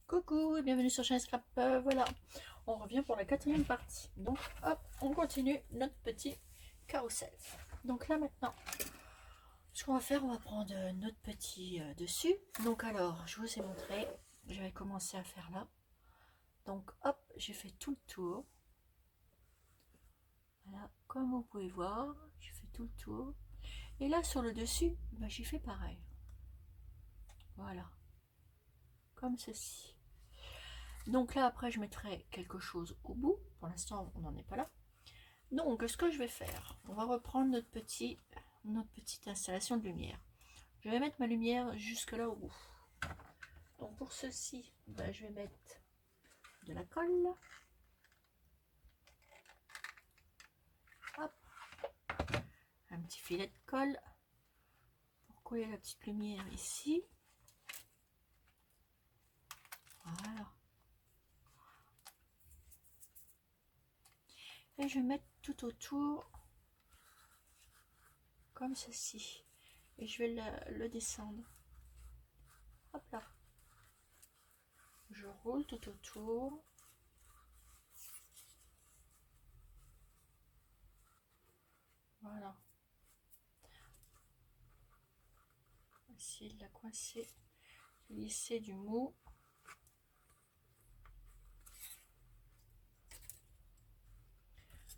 Coucou et bienvenue sur Shine Scrap. Voilà, on revient pour la quatrième partie. Donc hop, on continue notre petit carrousel. Donc là maintenant, ce qu'on va faire, on va prendre notre petit dessus. Donc alors, je vous ai montré, je vais commencer à faire là. Donc hop, j'ai fait tout le tour. Voilà, comme vous pouvez voir, j'ai fait tout le tour. Et là sur le dessus, j'ai fait pareil. Voilà, comme ceci. Donc là après je mettrai quelque chose au bout. Pour l'instant on n'en est pas là. Donc ce que je vais faire, on va reprendre notre petite installation de lumière. Je vais mettre ma lumière jusque là au bout. Donc pour ceci, je vais mettre de la colle. Hop. Un petit filet de colle pour coller la petite lumière ici. Voilà. Et je vais mettre tout autour comme ceci. Et je vais le descendre. Hop là. Je roule tout autour. Voilà. Essayer de la coincer, de lisser du mou.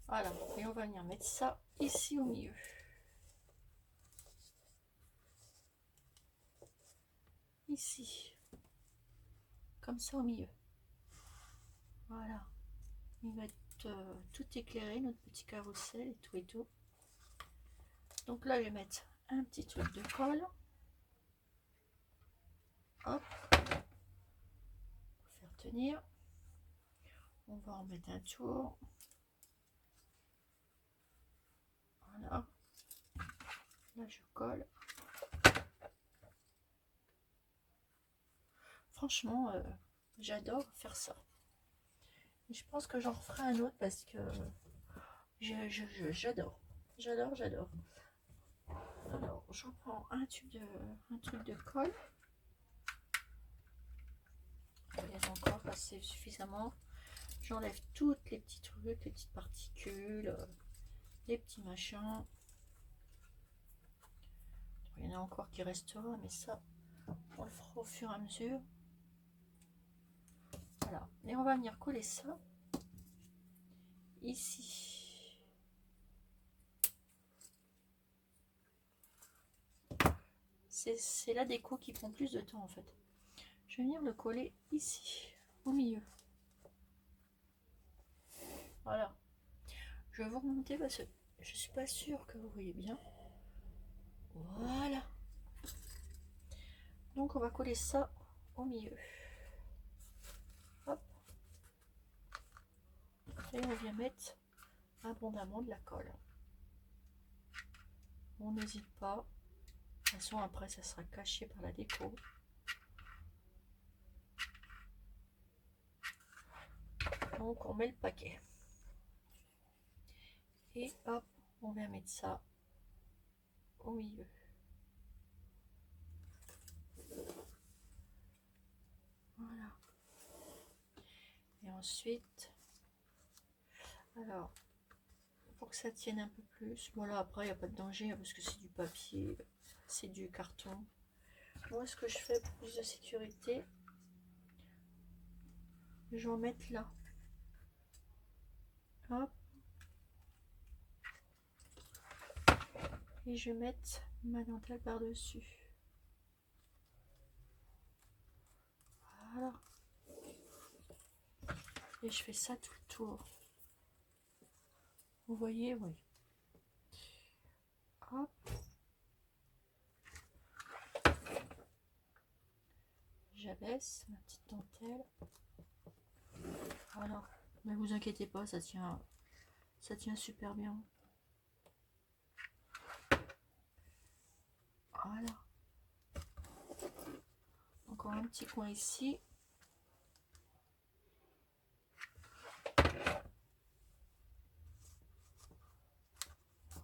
Voilà, et on va venir mettre ça ici au milieu. Ici. Comme ça au milieu. Voilà. Il va être tout éclairé, notre petit carrousel et tout et tout. Donc là, je vais mettre un petit truc de colle. Hop. Pour faire tenir. On va en mettre un tour. Voilà. Là, je colle. Franchement, j'adore faire ça. Et je pense que j'en referai un autre parce que j'adore. J'adore. Alors, je prends un truc de colle. Il y en a encore assez suffisamment. J'enlève toutes les petits trucs, les petites particules, les petits machins. Il y en a encore qui restera, mais ça, on le fera au fur et à mesure. Voilà. Et on va venir coller ça ici. C'est la déco qui prend plus de temps en fait. Je vais venir le coller ici, au milieu. Voilà. Je vais vous remonter parce que je suis pas sûre que vous voyez bien. Voilà. Donc on va coller ça au milieu. Hop. Et on vient mettre abondamment de la colle. On n'hésite pas. De toute façon après ça sera caché par la déco. Donc on met le paquet. Et hop, on vient mettre ça au milieu. Voilà. Et ensuite, alors, pour que ça tienne un peu plus, voilà, après il n'y a pas de danger parce que c'est du papier, c'est du carton. Moi, ce que je fais pour plus de sécurité, je vais en mettre là. Hop. Et je vais mettre ma dentelle par-dessus. Voilà. Et je fais ça tout le tour. Vous voyez, oui. Hop. J'abaisse ma petite dentelle. Voilà. Mais vous inquiétez pas, ça tient super bien. Voilà. Encore un petit coin ici.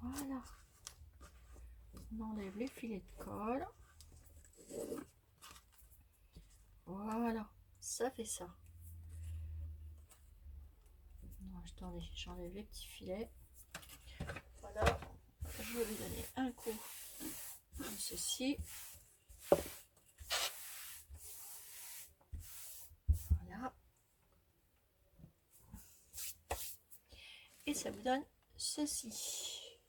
Voilà. On enlève les filets de colle. Voilà. ça fait ça. Attendez, j'enlève les petits filets. Voilà, je vais lui donner un coup comme ceci. Voilà. Et ça vous donne ceci.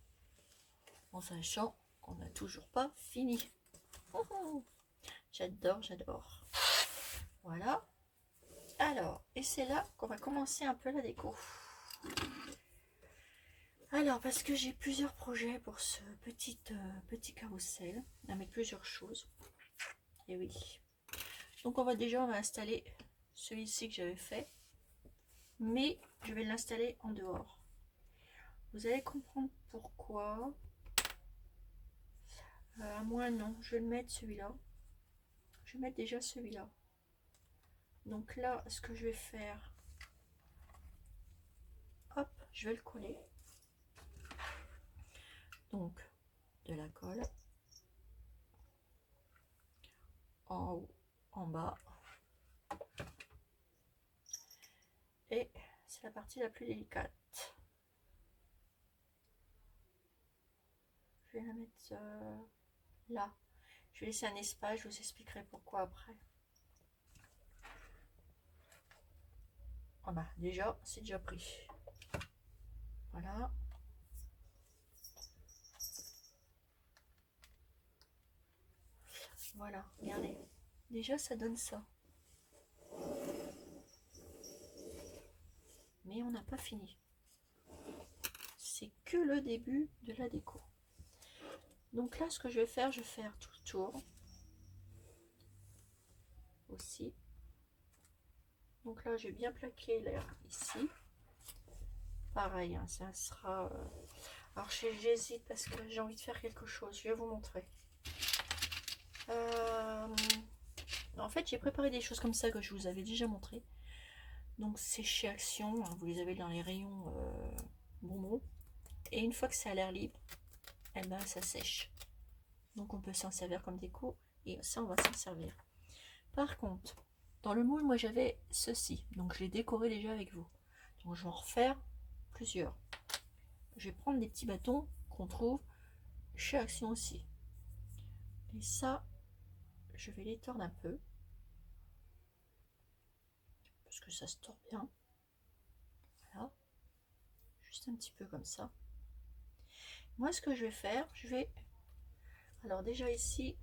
En sachant qu'on n'a toujours pas fini. J'adore, j'adore. Voilà. Alors, et c'est là qu'on va commencer un peu la déco. Alors, parce que j'ai plusieurs projets pour ce petit carrousel, avec plusieurs choses. Et oui. Donc, on va installer celui-ci que j'avais fait. Mais je vais l'installer en dehors. Vous allez comprendre pourquoi. À moi, non. Je vais le mettre celui-là. Je vais mettre déjà celui-là. Donc là, ce que je vais faire, hop, je vais le coller. Donc, de la colle en haut, en bas. Et c'est la partie la plus délicate. Je vais la mettre là. Je vais laisser un espace, je vous expliquerai pourquoi après. Ah bah, déjà, c'est déjà pris. Voilà. Voilà, regardez. Déjà, ça donne ça. Mais on n'a pas fini. C'est que le début de la déco. Donc là, ce que je vais faire tout le tour. Aussi. Donc là, j'ai bien plaqué l'air ici. Pareil, hein, ça sera... Alors, j'hésite parce que j'ai envie de faire quelque chose. Je vais vous montrer. En fait, j'ai préparé des choses comme ça que je vous avais déjà montré. Donc, c'est chez Action. Hein, vous les avez dans les rayons bonbons. Et une fois que c'est à l'air libre, eh ben, ça sèche. Donc, on peut s'en servir comme déco. Et ça, on va s'en servir. Par contre, dans le moule, moi, j'avais ceci. Donc, je l'ai décoré déjà avec vous. Donc, je vais en refaire plusieurs. Je vais prendre des petits bâtons qu'on trouve chez Action aussi. Et ça, je vais les tordre un peu. Parce que ça se tord bien. Voilà. Juste un petit peu comme ça. Moi, ce que je vais faire, alors déjà ici,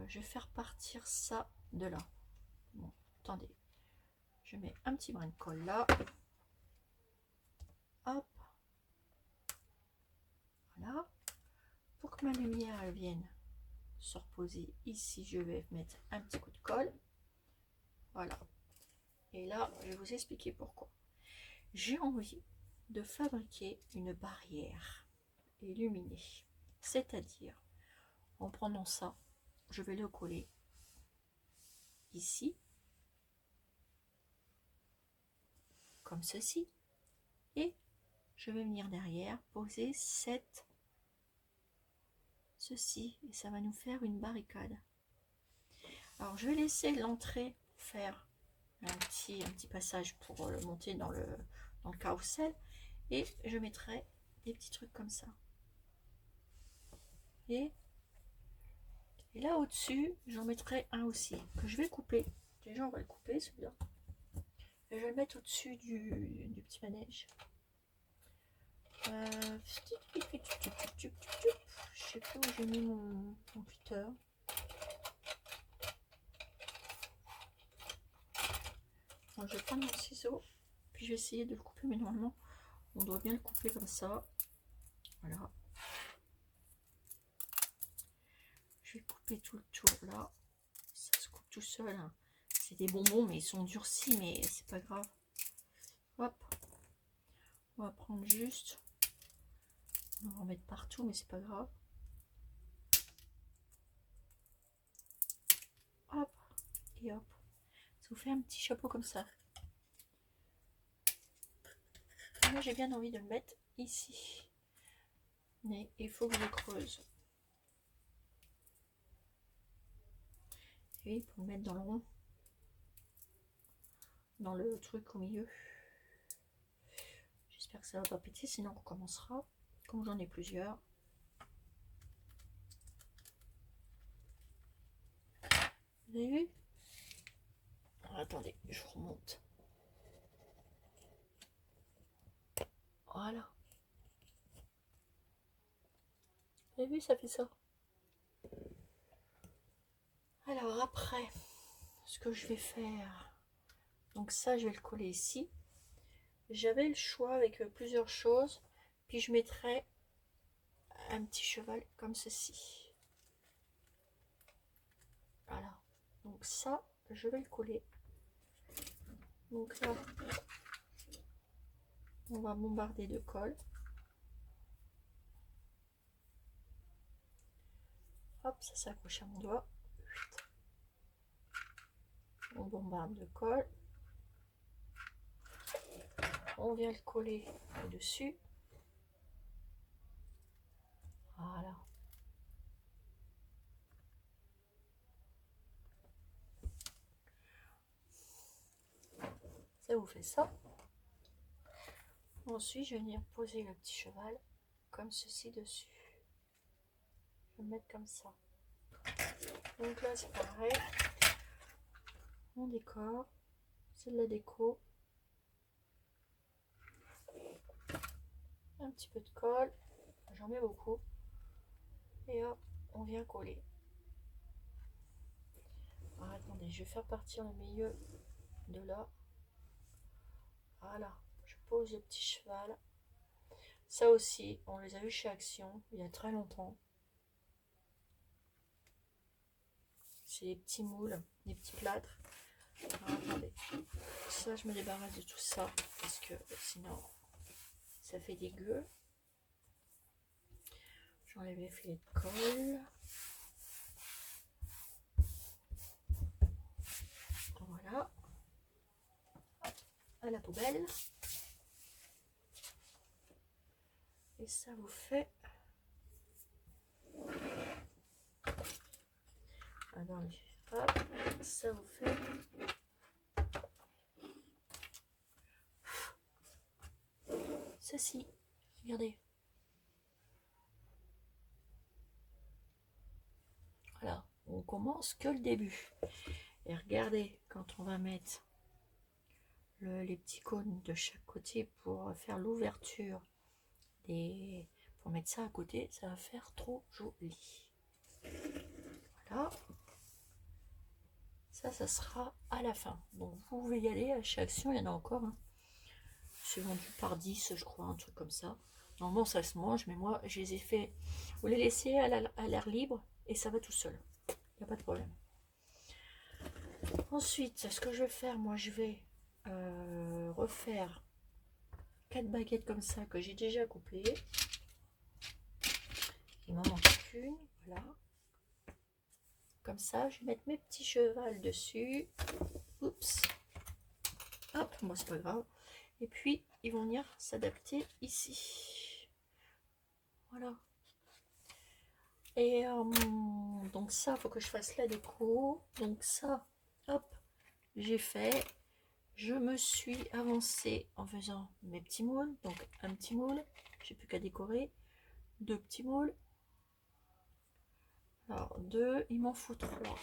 je vais faire partir ça de là. Bon, attendez. Je mets un petit brin de colle là. Hop. Voilà. Pour que ma lumière elle vienne se reposer ici, je vais mettre un petit coup de colle. Voilà. Et là, je vais vous expliquer pourquoi. J'ai envie de fabriquer une barrière illuminée. C'est-à-dire, en prenant ça, je vais le coller ici, comme ceci. Et je vais venir derrière poser ceci. Et ça va nous faire une barricade. Alors, je vais laisser l'entrée faire un petit passage pour le monter dans le carrousel. Et je mettrai des petits trucs comme ça. Et là au-dessus, j'en mettrai un aussi, que je vais couper. Déjà, on va le couper celui-là. Et je vais le mettre au-dessus du petit manège. Je sais pas où j'ai mis mon cutter. Bon, je vais prendre mon ciseau, puis je vais essayer de le couper, mais normalement, on doit bien le couper comme ça. Voilà. Je vais couper tout le tour là. Ça se coupe tout seul. Hein. C'est des bonbons, mais ils sont durcis, mais c'est pas grave. Hop. On va prendre juste. On va en mettre partout, mais c'est pas grave. Hop. Et hop. Ça vous fait un petit chapeau comme ça. Moi, j'ai bien envie de le mettre ici. Mais il faut que je creuse. aiguille pour le mettre dans le rond, dans le truc au milieu. J'espère que ça va pas péter, sinon on recommencera. Comme j'en ai plusieurs. Vous avez vu? Alors, attendez, je remonte. Voilà. Vous avez vu, ça fait ça. Alors après, ce que je vais faire, donc ça je vais le coller ici. J'avais le choix avec plusieurs choses, puis je mettrai un petit cheval comme ceci. Voilà, donc ça je vais le coller. Donc là on va bombarder de colle. Hop, ça s'accroche à mon doigt. On bombarde de colle. On vient le coller au-dessus. Voilà. Ça vous fait ça. Ensuite, je vais venir poser le petit cheval comme ceci dessus. Je vais le mettre comme ça. Donc là, c'est pareil. On décore. C'est de la déco. Un petit peu de colle. J'en mets beaucoup. Et hop, on vient coller. Alors, attendez, je vais faire partir le milieu de là. Voilà. Je pose le petit cheval. Ça aussi, on les a vus chez Action il y a très longtemps. C'est des petits moules, des petits plâtres. Alors, attendez, ça je me débarrasse de tout ça parce que sinon ça fait dégueu. J'enlève les filets de colle. Voilà. À la poubelle. Et ça vous fait... Attendez, hop, ça vous fait... Ceci, regardez. Voilà, on commence que le début. Et regardez, quand on va mettre les petits cônes de chaque côté pour faire l'ouverture, pour mettre ça à côté, ça va faire trop joli. Voilà. Ça sera à la fin. Donc vous pouvez y aller à chaque action, il y en a encore. Hein. C'est vendu par 10, je crois, un truc comme ça. Normalement, ça se mange, mais moi, je les ai fait... Vous les laissez à l'air libre et ça va tout seul. Il n'y a pas de problème. Ensuite, ce que je vais faire, moi, je vais refaire 4 baguettes comme ça que j'ai déjà coupées. Il m'en manque qu'une, voilà. Comme ça, je vais mettre mes petits chevals dessus. Oups. Hop, moi, c'est pas grave. Et puis, ils vont venir s'adapter ici. Voilà. Et donc ça, il faut que je fasse la déco. Donc ça, hop, j'ai fait. Je me suis avancée en faisant mes petits moules. Donc un petit moule, j'ai plus qu'à décorer. 2 petits moules. Alors 2, il m'en faut 3.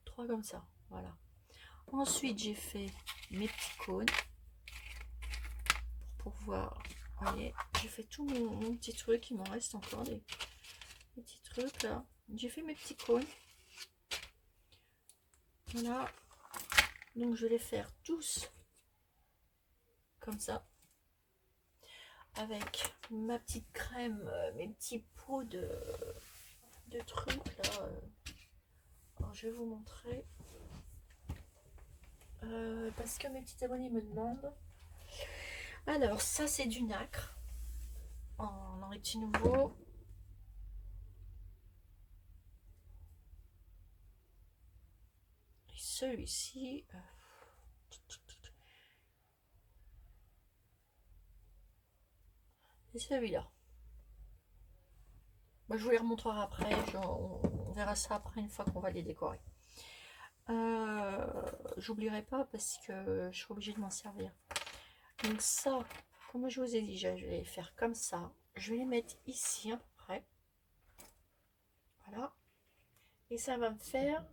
3 comme ça, voilà. Ensuite, j'ai fait mes petits cônes. Pour pouvoir, vous voyez, j'ai fait tout mon petit truc. Il m'en reste encore des petits trucs là. J'ai fait mes petits cônes. Voilà. Donc je vais les faire tous comme ça. Avec ma petite crème, mes petits pots de trucs là. Alors je vais vous montrer. Parce que mes petits abonnés me demandent. Alors ça c'est du nacre. En petit nouveau. Et celui-ci. Et celui-là. Bah, je vous les remontrerai après. On verra ça après une fois qu'on va les décorer. j'oublierai pas parce que je serai obligée de m'en servir. Donc ça, comme je vous ai dit, je vais faire comme ça. Je vais les mettre ici à peu près. Voilà. Et ça va me faire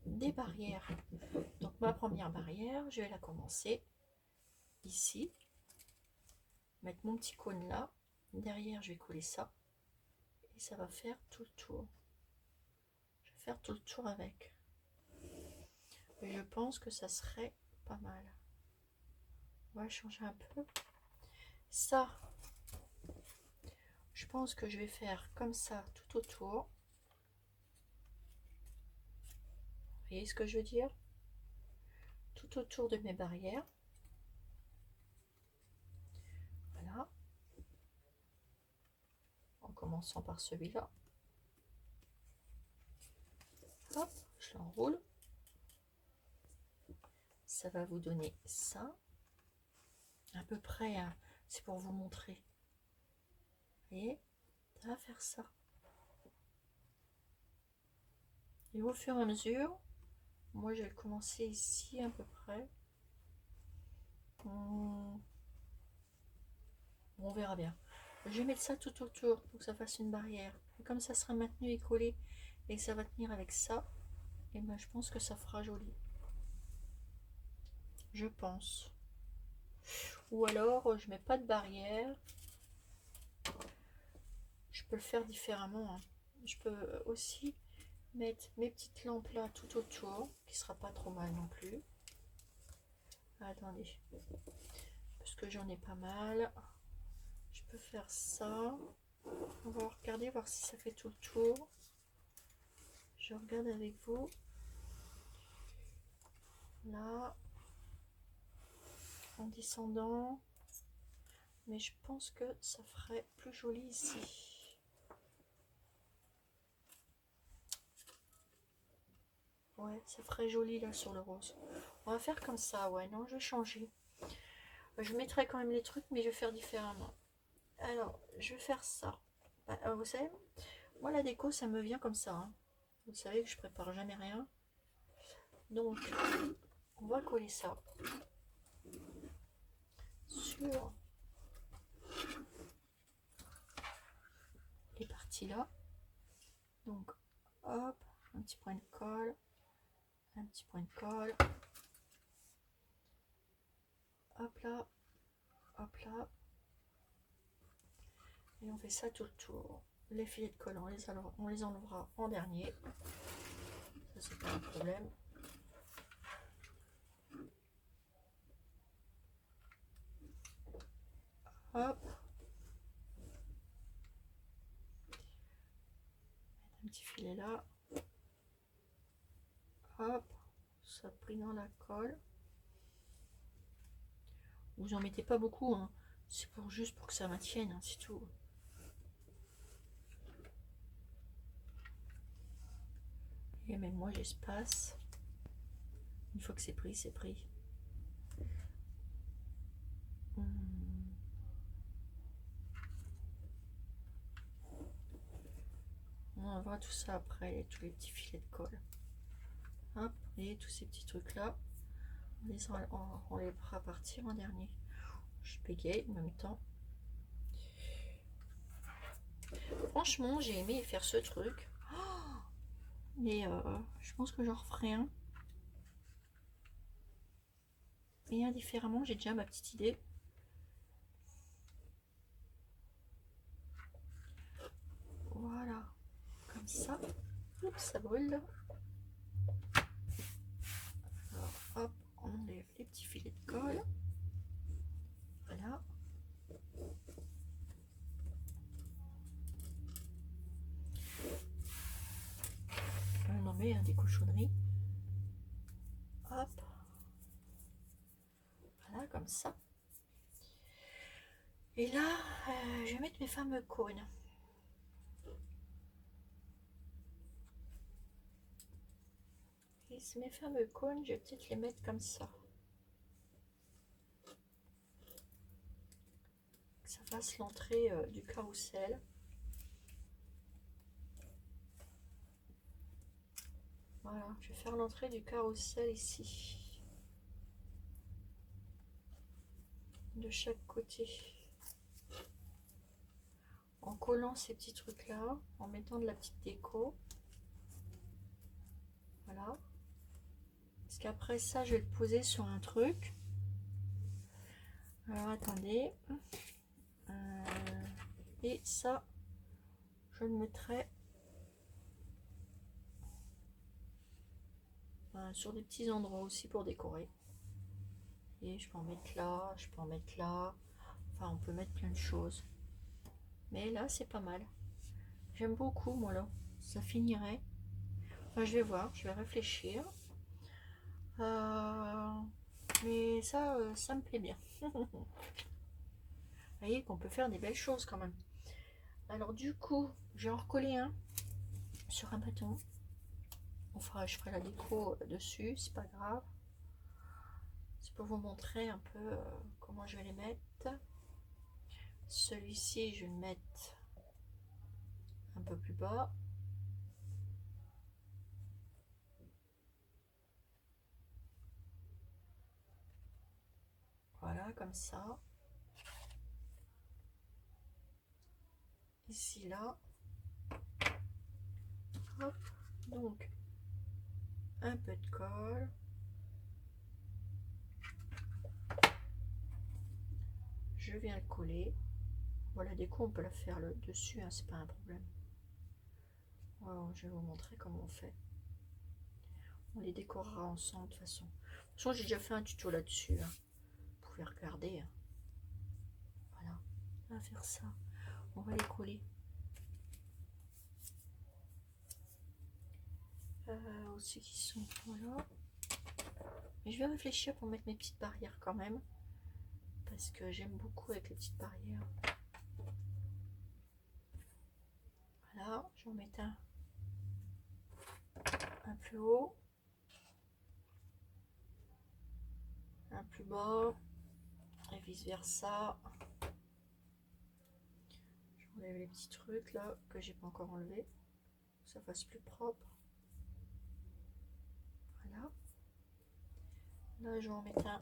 des barrières. Donc ma première barrière, je vais la commencer ici. Mettre mon petit cône là. Derrière, je vais coller ça. Et ça va faire tout le tour. Je vais faire tout le tour avec. Et je pense que ça serait pas mal. On va changer un peu. Ça, je pense que je vais faire comme ça tout autour. Vous voyez ce que je veux dire? Tout autour de mes barrières. Voilà. En commençant par celui-là. Hop, je l'enroule. Ça va vous donner ça. À peu près, hein, c'est pour vous montrer. Vous voyez? Ça va faire ça. Et au fur et à mesure, moi je vais commencer ici à peu près. On verra bien. Je vais mettre ça tout autour pour que ça fasse une barrière. Et comme ça sera maintenu et collé et que ça va tenir avec ça, et ben je pense que ça fera joli. Je pense. Ou alors je mets pas de barrière. Je peux le faire différemment. Hein. Je peux aussi mettre mes petites lampes là tout autour, qui sera pas trop mal non plus. Attendez, parce que j'en ai pas mal. Je peux faire ça. On va regarder, voir si ça fait tout le tour. Je regarde avec vous. Là, en descendant. Mais je pense que ça ferait plus joli ici. Ouais, ça ferait joli là sur le rose. On va faire comme ça, ouais, non, je vais changer. Je mettrai quand même les trucs, mais je vais faire différemment. Alors, je vais faire ça. Bah, vous savez, moi la déco, ça me vient comme ça. Hein. Vous savez que je prépare jamais rien. Donc, on va coller ça sur les parties là. Donc, hop, un petit point de colle, un petit point de colle. Hop là, hop là. Et on fait ça tout le tour. Les filets de colle, on les enlèvera en dernier. Ça, c'est pas un problème. Hop. Un petit filet là. Hop. Ça pris dans la colle. Vous en mettez pas beaucoup, hein. C'est juste pour que ça maintienne, hein, c'est tout. Et même moi j'espace. Une fois que c'est pris, c'est pris. On va tout ça après, tous les petits filets de colle. Hop, et tous ces petits trucs là, on les fera partir en dernier. Je bégaye en même temps. Franchement, j'ai aimé faire ce truc. Mais je pense que j'en referai un. Et indifféremment, j'ai déjà ma petite idée. Voilà, comme ça. Oups, ça brûle. Alors, hop, on enlève les petits filets de colle. Voilà. On en met des cochonneries. Hop. Voilà, comme ça. Et là, je vais mettre mes fameux cônes. Et mes fameux cônes, je vais peut-être les mettre comme ça. Que ça fasse l'entrée du carrousel. Voilà, je vais faire l'entrée du carrousel ici. De chaque côté. En collant ces petits trucs là, en mettant de la petite déco. Voilà. Parce qu'après ça, je vais le poser sur un truc. Alors attendez. Et ça, je le mettrai sur des petits endroits aussi pour décorer. Et je peux en mettre là, je peux en mettre là. Enfin, on peut mettre plein de choses. Mais là, c'est pas mal. J'aime beaucoup, moi, là. Ça finirait. Enfin, je vais voir, je vais réfléchir. Mais ça, ça me plaît bien. Vous voyez qu'on peut faire des belles choses quand même. Alors du coup, je vais en recoller un sur un bâton. Je ferai la déco dessus, c'est pas grave. C'est pour vous montrer un peu comment je vais les mettre. Celui-ci, je vais le mettre un peu plus bas. Voilà, comme ça. Ici, là. Hop. Donc, un peu de colle. Je viens le coller. Voilà, des coups, on peut la faire le dessus, hein, c'est pas un problème. Voilà, je vais vous montrer comment on fait. On les décorera ensemble de toute façon. De toute façon, j'ai déjà fait un tuto là-dessus. Hein. Vous pouvez regarder. Hein. Voilà, on va faire ça. On va les coller. Aussi qui sont voilà. Mais je vais réfléchir pour mettre mes petites barrières quand même. Parce que j'aime beaucoup avec les petites barrières. Voilà, je vais en mettre un plus haut. Un plus bas. Et vice versa. J'enlève les petits trucs là que j'ai pas encore enlevé. Que ça fasse plus propre. Voilà. Là, je vais en mettre un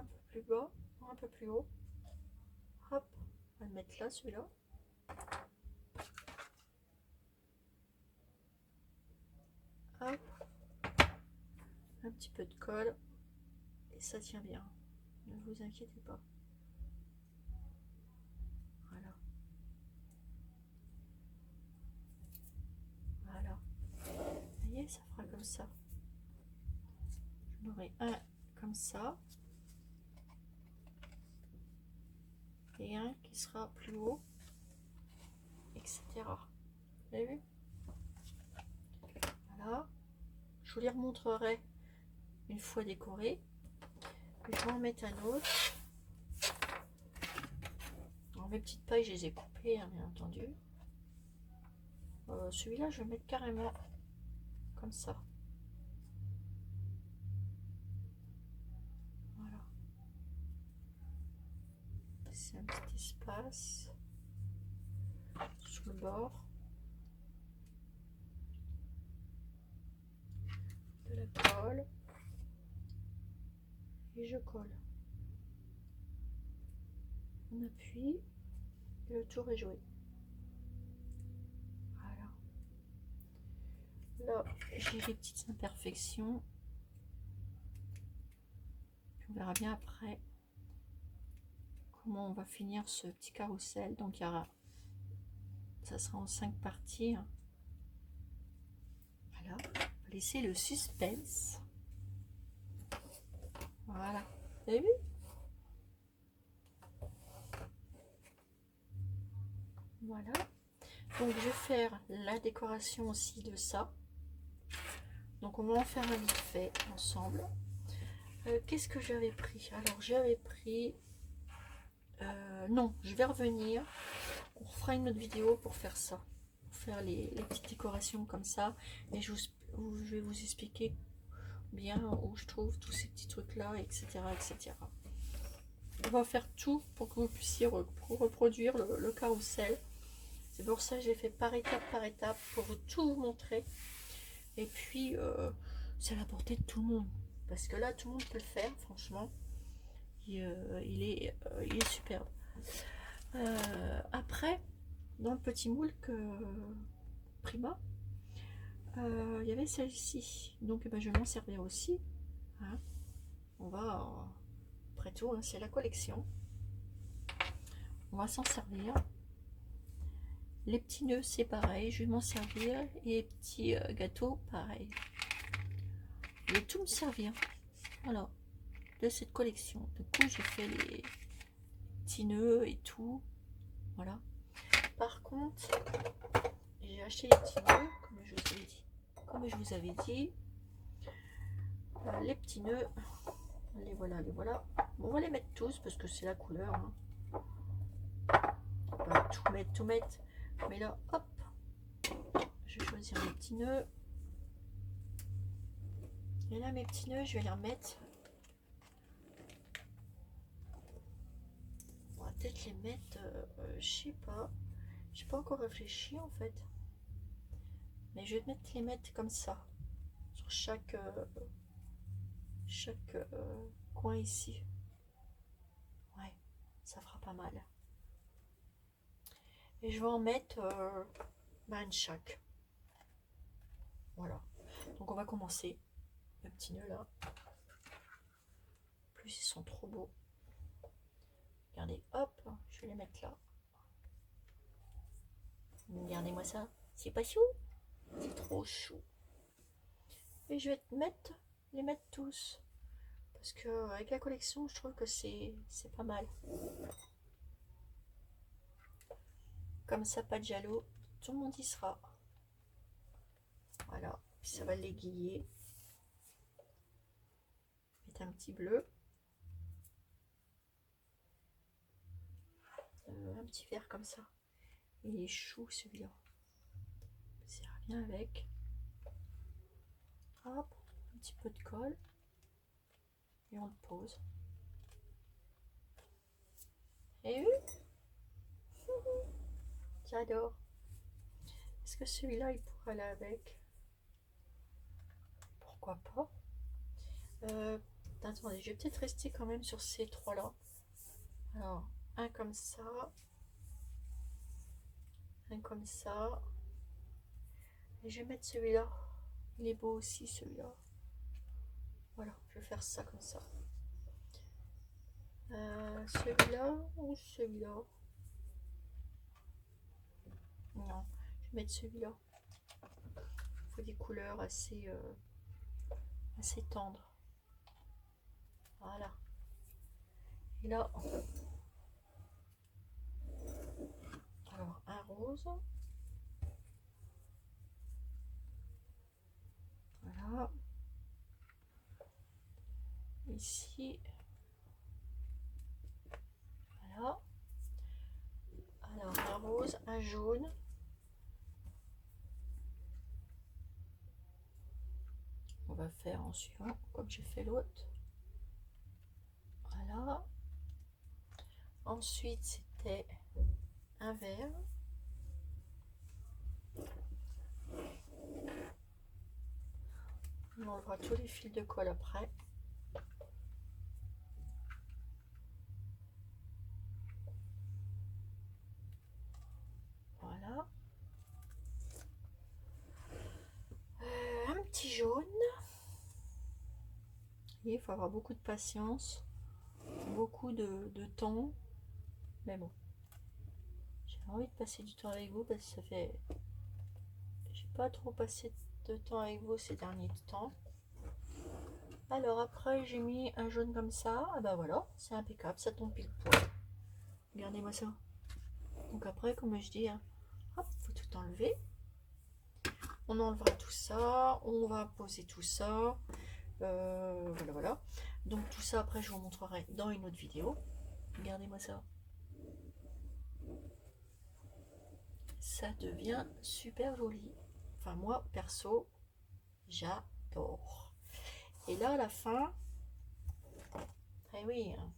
peu plus bas, un peu plus haut. Hop, on va le mettre là, celui-là. Hop, un petit peu de colle et ça tient bien. Ne vous inquiétez pas. Voilà. Voilà. Vous voyez, ça fera comme ça. J'en aurai un comme ça. Et un qui sera plus haut, etc. Vous avez vu? Voilà. Je vous les remontrerai une fois décoré. Je vais en mettre un autre. Alors, mes petites pailles, je les ai coupées, hein, bien entendu. Celui-là, je vais le mettre carrément comme ça. Voilà. C'est un petit espace sur le bord. De la colle. Et je colle. On appuie et le tour est joué. Voilà. Là, j'ai les petites imperfections. On verra bien après comment on va finir ce petit carrousel. Donc il y aura, ça sera en 5 parties. Voilà, on va laisser le suspense. Voilà, vous avez vu? Voilà, donc je vais faire la décoration aussi de ça. Donc on va en faire un vite fait ensemble. Qu'est-ce que j'avais pris? Alors j'avais pris non, je vais revenir, on fera une autre vidéo pour faire ça, pour faire les petites décorations comme ça, et je vais vous expliquer bien où je trouve tous ces petits trucs là, etc., etc. On va faire tout pour que vous puissiez reproduire le carrousel. C'est pour ça que j'ai fait par étape pour tout vous montrer. Et puis, c'est à la portée de tout le monde. Parce que là, tout le monde peut le faire, franchement. Il est superbe. Après, dans le petit moule que Prima, il y avait celle-ci. Donc, je vais m'en servir aussi. Hein. On va, après tout, hein, c'est la collection. On va s'en servir. Les petits nœuds, c'est pareil. Je vais m'en servir. Et les petits gâteaux, pareil. Je vais tout me servir. Voilà. De cette collection. Du coup, j'ai fait les petits nœuds et tout. Voilà. Par contre, j'ai acheté les petits nœuds, comme je vous avais dit. Les petits nœuds, les voilà, les voilà. Bon, on va les mettre tous parce que c'est la couleur. Hein. On va pas tout mettre. Mais là, hop, je vais choisir mes petits nœuds. Et là, mes petits nœuds, je vais les remettre. On va peut-être les mettre, je sais pas. J'ai pas encore réfléchi en fait. Mais je vais les mettre comme ça. Sur chaque coin ici. Ouais, ça fera pas mal. Et je vais en mettre une chaque. Voilà. Donc on va commencer. Le petit nœud là. En plus ils sont trop beaux. Regardez, hop, je vais les mettre là. Regardez-moi ça. C'est pas chou? C'est trop chou. Et je vais les mettre tous. Parce que avec la collection, je trouve que c'est pas mal. Comme ça, pas de jaloux. Tout le monde y sera. Voilà. Puis ça va l'aiguiller. Mettre un petit bleu. Un petit vert comme ça. Il est chou celui-là. Ça revient avec. Hop, un petit peu de colle. Et on le pose. Et oui, j'adore. Est-ce que celui-là, il pourrait aller avec? Pourquoi pas? Attendez, je vais peut-être rester quand même sur ces trois-là. Alors, un comme ça. Un comme ça. Et je vais mettre celui-là. Il est beau aussi, celui-là. Voilà, je vais faire ça comme ça. Celui-là ou celui-là? Non, je vais mettre celui-là. Il faut des couleurs assez tendres. Voilà. Et là, alors un rose. Voilà. Ici. Voilà. Alors un rose, un jaune. On va faire en suivant comme j'ai fait l'autre. Voilà. Ensuite, c'était un vert. On enlèvera tous les fils de colle après. Voilà. Un petit jaune. Il faut avoir beaucoup de patience, beaucoup de temps. Mais bon, j'ai envie de passer du temps avec vous parce que ça fait... J'ai pas trop passé de temps avec vous ces derniers temps. Alors après, j'ai mis un jaune comme ça. Ah bah voilà, c'est impeccable, ça tombe pile poil. Regardez-moi ça. Donc après, comme je dis, hein, hop, faut tout enlever. On enlevera tout ça, on va poser tout ça. Voilà, voilà. Donc tout ça, après, je vous montrerai dans une autre vidéo. Regardez-moi ça. Ça devient super joli. Enfin, moi, perso, j'adore. Et là, à la fin, eh oui, hein,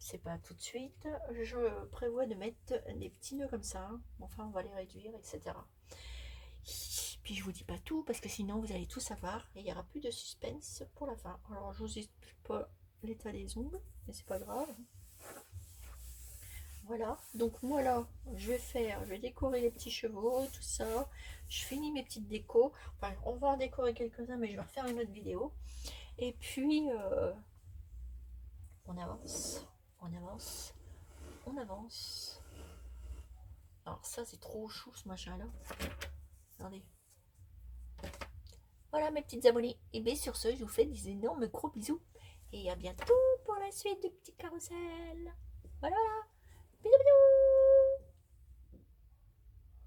c'est pas tout de suite. Je prévois de mettre des petits nœuds comme ça. Enfin, on va les réduire, etc. Puis je vous dis pas tout parce que sinon vous allez tout savoir et il n'y aura plus de suspense pour la fin. Alors je vous explique pas l'état des ongles, mais c'est pas grave. Voilà, donc moi là, je vais décorer les petits chevaux, tout ça. Je finis mes petites décos. Enfin, on va en décorer quelques-uns, mais je vais refaire une autre vidéo. Et puis, on avance, on avance, on avance. Alors ça, c'est trop chou ce machin-là. Regardez. Voilà mes petites abonnées. Et bien sur ce, je vous fais des énormes gros bisous. Et à bientôt pour la suite du petit carrousel. Voilà, bisous bisous.